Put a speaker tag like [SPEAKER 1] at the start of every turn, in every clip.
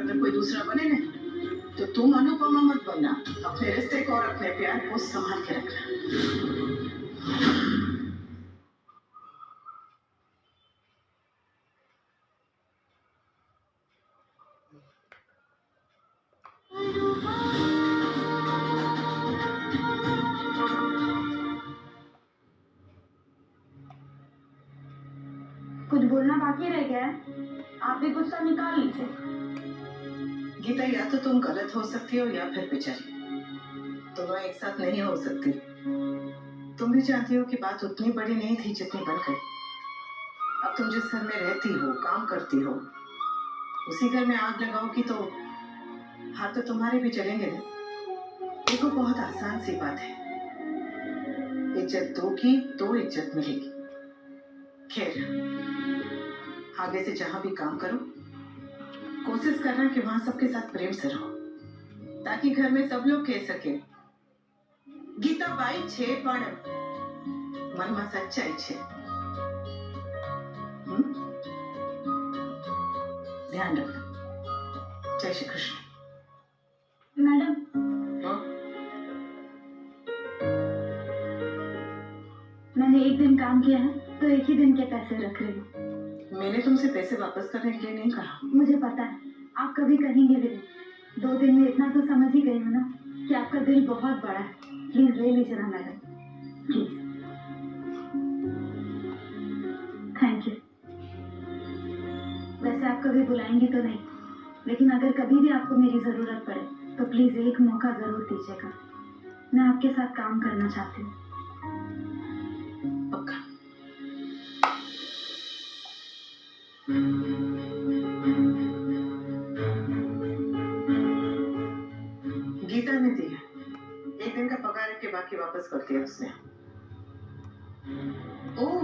[SPEAKER 1] अगर कोई दूसरा बने ना तो तुम अनुपमा मत बनना। अपने रिश्ते को और अपने प्यार को संभाल के रखना।
[SPEAKER 2] कुछ बोलना बाकी रह गया है? आप भी गुस्सा निकाल लीजिए।
[SPEAKER 1] गीता, या तो तुम गलत हो सकती हो या फिर बेचारी, दोनों एक साथ नहीं हो सकती। तुम भी जानती हो कि बात उतनी बड़ी नहीं थी जितनी बन गई। अब तुम जिस घर में रहती हो, काम करती हो, उसी घर में आग लगाओगी तो हाथ तो तुम्हारे भी जलेंगे ना। देखो, बहुत आसान सी बात है, इज्जत दोगी तो इज्जत मिलेगी। खैर, आगे से जहां भी काम करो, कोशिश करना कि वहां सबके साथ प्रेम से रहो, ताकि घर में सब लोग कह सके गीता बाई छे पण મનમાં સચ્ચાઈ છે। ध्यान रखना। जय श्री कृष्ण।
[SPEAKER 2] मैडम, मैंने एक दिन काम किया है तो एक ही दिन के पैसे रख रही हूँ।
[SPEAKER 1] मैंने तुमसे पैसे वापस करने के लिए नहीं कहा।
[SPEAKER 2] मुझे पता है आप कभी कहेंगे भी नहीं। 2 दिन में इतना तो समझ ही गई हो ना कि आपका दिल बहुत बड़ा है। प्लीज ले लीजिए ना मैडम, प्लीज। Thank you. वैसे आप कभी बुलाएंगी तो नहीं, लेकिन अगर कभी भी आपको मेरी जरूरत पड़े तो प्लीज एक मौका जरूर दीजिएगा। मैं आपके साथ काम करना चाहती हूँ।
[SPEAKER 1] पक्का। गीता ने दी है, एक दिन का पगार रख के बाकी वापस कर दिया उसने।
[SPEAKER 3] ओह,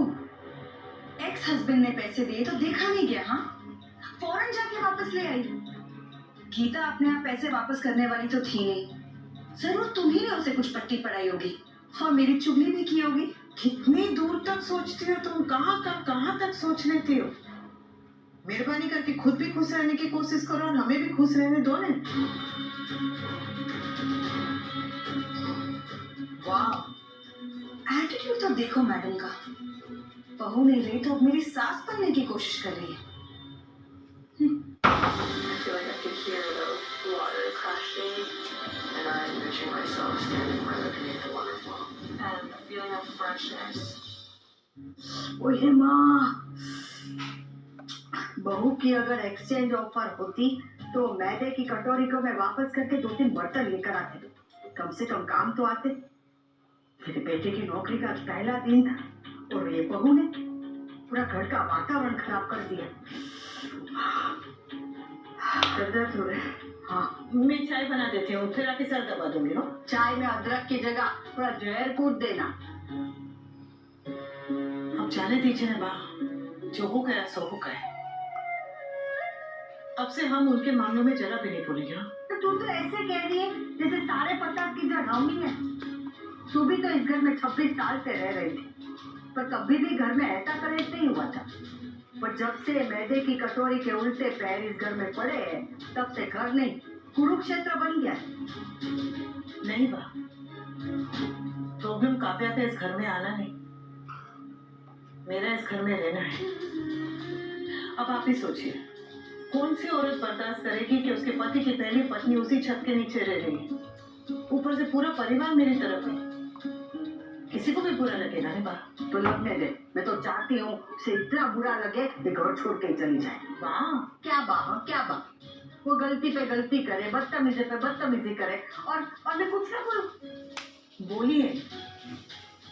[SPEAKER 3] एक्स हस्बैंड ने पैसे दिए तो देखा नहीं गया? हाँ, फौरन जाके वापस ले आई। गीता अपने आप पैसे वापस करने वाली तो थी नहीं। जरूर तुम्ही ने उसे कुछ पट्टी पड़ाई होगी और मेरी चुगली भी की होगी।
[SPEAKER 1] कितनी दूर तक सोचती हो तुम? कहाँ तक सोच लेती हो? मेहरबानी करके खुद भी खुश रहने की कोशिश करो और हमें भी खुश रहने दो ना।
[SPEAKER 3] वाह, एटीट्यूड तो देखो मैडम का। बहू नहीं रही तो अब मेरी सास बनने की कोशिश कर रही है।
[SPEAKER 2] ओहे माँ, बहू की अगर एक्सचेंज ऑफर होती तो मैदे की कटोरी को मैं वापस करके 2-3 बर्तन लेकर आते। कम से कम काम तो आते। मेरे बेटे की नौकरी का पहला दिन था और ये बहू ने पूरा घर का वातावरण खराब कर दिया। सर दर्द हो रहा है। हाँ,
[SPEAKER 1] मैं चाय बना देती हूँ, फिर आके सर दबा दूंगी। हो,
[SPEAKER 2] चाय में अदरक की जगह थोड़ा जहर कूट देना।
[SPEAKER 1] अब जाने दीजिए ना बा, जो हो गया सो हो गया। अब से हम उनके मामलों में जरा भी नहीं बोलेंगे।
[SPEAKER 2] तो तू तो ऐसे कह रही है जैसे सारे पता की जो हम ही है। तू भी तो इस घर में 26 साल से रह रही थी, पर कभी भी घर में ऐसा कलेश नहीं हुआ था। पर जब से मैदे की कटोरी के उल्टे पैर इस घर में पड़े हैं, तब से घर नहीं कुरुक्षेत्र बन गया है।
[SPEAKER 1] नहीं बा, प्रॉब्लम काव्या का इस घर में आना नहीं, मेरा इस घर में रहना है। अब आप ही सोचिए, कौन सी औरत बर्दाश्त करेगी कि उसके पति की पहली पत्नी उसी छत के नीचे रह रही है, ऊपर से पूरा परिवार मेरी तरफ है। किसी को भी बुरा लगेगा नहीं बा।
[SPEAKER 2] तो लगने दे, मैं तो चाहती हूँ उसे इतना बुरा लगे कि घर छोड़ के चली जाए।
[SPEAKER 1] वाह,
[SPEAKER 2] क्या बा, वो गलती पे गलती करे, बदतमीजी पे बदतमीजी करे और मैं कुछ ना बोलूं।
[SPEAKER 1] बोलिए,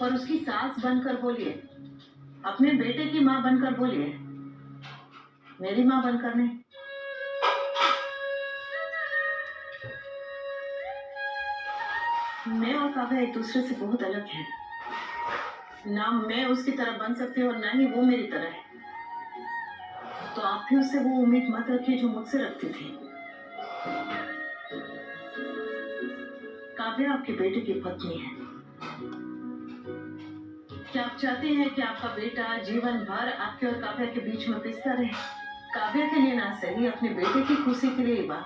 [SPEAKER 1] पर उसकी सास बनकर बोलिए, अपने बेटे की माँ बनकर बोलिए, मेरी माँ बनकर नहीं। मैं और काव्या एक दूसरे से बहुत अलग हैं। ना मैं उसकी तरह बन सकती हूँ और ना ही वो मेरी तरह है। तो आप भी उससे वो उम्मीद मत रखिए जो मुझसे रखती थी। काव्या आपके बेटे की पत्नी है। क्या आप चाहते हैं कि आपका बेटा जीवन भर आपके और काव्या के बीच में पिसता रहे? काव्या के लिए ना सही, अपने बेटे की खुशी के लिए बा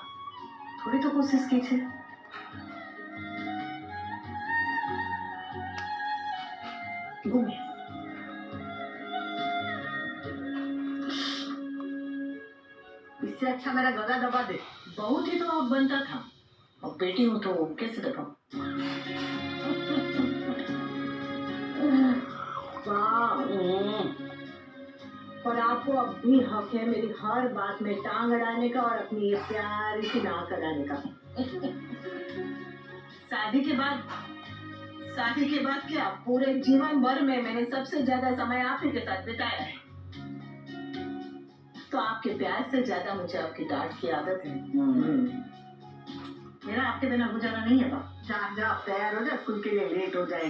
[SPEAKER 1] थोड़ी तो कोशिश कीजिए। घूमिए।
[SPEAKER 2] इससे अच्छा मेरा गला दबा दे।
[SPEAKER 1] बहुत ही तो अब बनता था, अब बेटी हूं तो कैसे दबाऊं?
[SPEAKER 2] पर आपको अब भी हक है मेरी हर बात में टांग अड़ाने का और अपनी ये प्यारी सी नाक अड़ाने का।
[SPEAKER 1] शादी के बाद क्या पूरे जीवन भर में मैंने सबसे ज्यादा समय आप ही के साथ बिताया है, तो आपके प्यार से ज्यादा मुझे आपकी डांट की आदत है। मेरा आपके बिना गुजारा नहीं है बाप।
[SPEAKER 2] जा जा, तैयार हो जा, स्कूल के लिए लेट हो जाएगी।